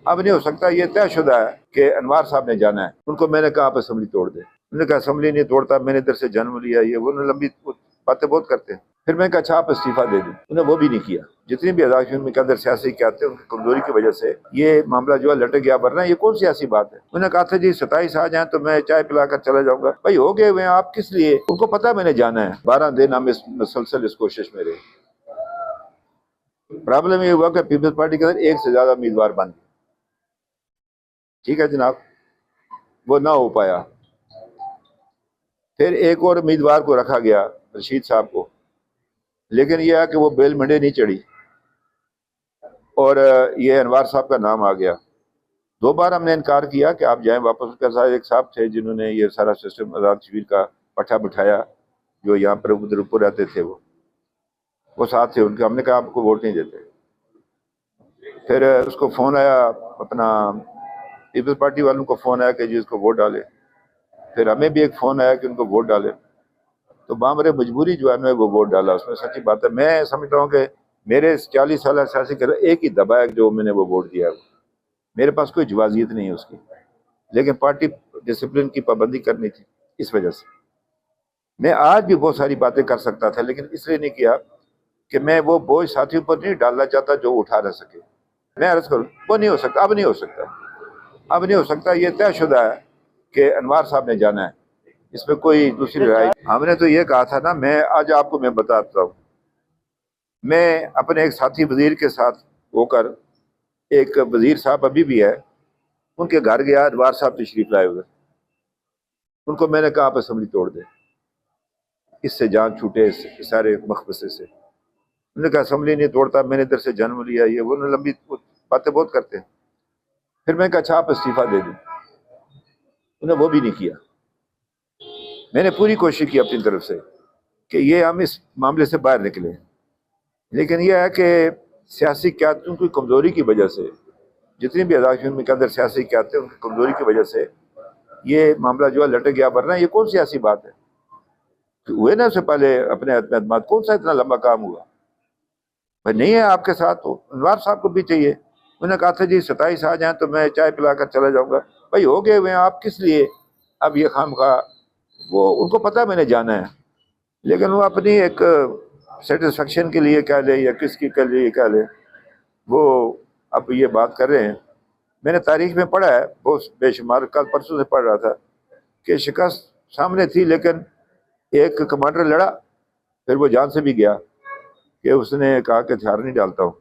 اب نہیں ہو سکتا، یہ طے شدہ ہے کہ انوار صاحب نے جانا ہے۔ ان کو میں نے کہا آپ اسمبلی توڑ دیں، انہوں نے کہا اسمبلی نہیں توڑتا، میں نے ادھر سے جنم لیا، یہ وہ لمبی باتیں بہت کرتے ہیں۔ پھر میں نے کہا اچھا آپ استعفیٰ دے دیں، انہوں نے وہ بھی نہیں کیا۔ جتنی بھی اداروں میں کے اندر سیاسی کیا آتے ہیں ان کی کمزوری کی وجہ سے یہ معاملہ جو ہے لٹک گیا، ورنہ یہ کون سیاسی بات ہے۔ انہوں نے کہا تھا جی 27 آ جائیں تو میں چائے پلا کر چلا جاؤں گا۔ بھائی ہو گئے ہوئے ہیں، آپ کس لیے؟ ان کو پتا میں نے جانا ہے۔ 12 دن ہم مسلسل اس کوشش میں رہے۔ پرابلم یہ ہوا کہ پیپلز پارٹی کے اندر ایک سے زیادہ امیدوار بن گئے، ٹھیک ہے جناب، وہ نہ ہو پایا۔ پھر ایک اور امیدوار کو رکھا گیا، رشید صاحب کو، لیکن یہ ہے کہ وہ بیل منڈے نہیں چڑھی اور یہ انوار صاحب کا نام آ گیا۔ 2 بار ہم نے انکار کیا کہ آپ جائیں واپس۔ اس کے ساتھ ایک صاحب تھے جنہوں نے یہ سارا سسٹم آزاد کشمیر کا پٹھا بٹھایا، جو یہاں پر ادھر اوپر رہتے تھے، وہ ساتھ تھے ان کے۔ ہم نے کہا آپ کو ووٹ نہیں دیتے۔ پھر اس کو فون آیا، اپنا پیپلز پارٹی والوں کو فون آیا کہ جی اس کو ووٹ ڈالے۔ پھر ہمیں بھی ایک فون آیا کہ ان کو ووٹ ڈالے، تو بامر مجبوری جو ہے میں وہ ووٹ ڈالا۔ اس میں سچی بات ہے، میں سمجھتا ہوں کہ میرے 40 سالہ سیاسی کرے ایک ہی دبا ہے جو میں نے وہ ووٹ دیا ہے، میرے پاس کوئی جوازیت نہیں ہے اس کی، لیکن پارٹی ڈسپلن کی پابندی کرنی تھی، اس وجہ سے میں آج بھی بہت ساری باتیں کر سکتا تھا، لیکن اس لیے نہیں کیا کہ میں وہ بوجھ ساتھیوں پر نہیں ڈالنا چاہتا جو اٹھا نہ سکے۔ میں عرض کروں وہ نہیں ہو سکتا، اب نہیں ہو سکتا، اب نہیں ہو سکتا، یہ طے شدہ ہے کہ انوار صاحب نے جانا ہے، اس میں کوئی دوسری رائے۔ ہم نے تو یہ کہا تھا نا، میں آج آپ کو میں بتاتا ہوں، میں اپنے ایک ساتھی وزیر کے ساتھ ہو کر، ایک وزیر صاحب ابھی بھی ہے، ان کے گھر گیا، انوار صاحب تشریف لائے ہوئے، ان کو میں نے کہا آپ اسمبلی توڑ دیں، اس سے جان چھوٹے اس سارے مخبصے سے۔ انہوں نے کہا اسمبلی نہیں توڑتا، میں نے ادھر سے جنم لیا، یہ وہ لمبی باتیں بہت کرتے ہیں۔ پھر میں نے کہا اچھا آپ استعفیٰ دے دیں، انہوں نے وہ بھی نہیں کیا۔ میں نے پوری کوشش کی اپنی طرف سے کہ یہ ہم اس معاملے سے باہر نکلیں، لیکن یہ ہے کہ سیاسی قیادتوں کی کمزوری کی وجہ سے، جتنی بھی اداروں کے اندر سیاسی قیادتیں ان کی کمزوری کی وجہ سے یہ معاملہ جو ہے لٹک گیا، ورنہ یہ کون سیاسی بات ہے؟ ہوئے نا اس سے پہلے اپنے اعتماد، کون سا اتنا لمبا کام ہوا؟ بھائی نہیں ہے آپ کے ساتھ تو انوار صاحب کو بھی چاہیے۔ انہوں نے کہا تھا جی 27 آ جائیں تو میں چائے پلا کر چلا جاؤں گا۔ بھائی ہو گئے ہوئے ہیں، آپ کس لیے اب یہ خواہ وہ؟ ان کو پتہ میں نے جانا ہے، لیکن وہ اپنی ایک سیٹسفیکشن کے لیے کہہ لے یا کس کی کے لیے کہہ لے، وہ اب یہ بات کر رہے ہیں۔ میں نے تاریخ میں پڑھا ہے بہت بے شمار، کل پرسوں سے پڑھ رہا تھا کہ شکست سامنے تھی، لیکن ایک کمانڈر لڑا، پھر وہ جان سے بھی گیا کہ اس نے کہا کہ ہتھیار نہیں ڈالتا ہوں۔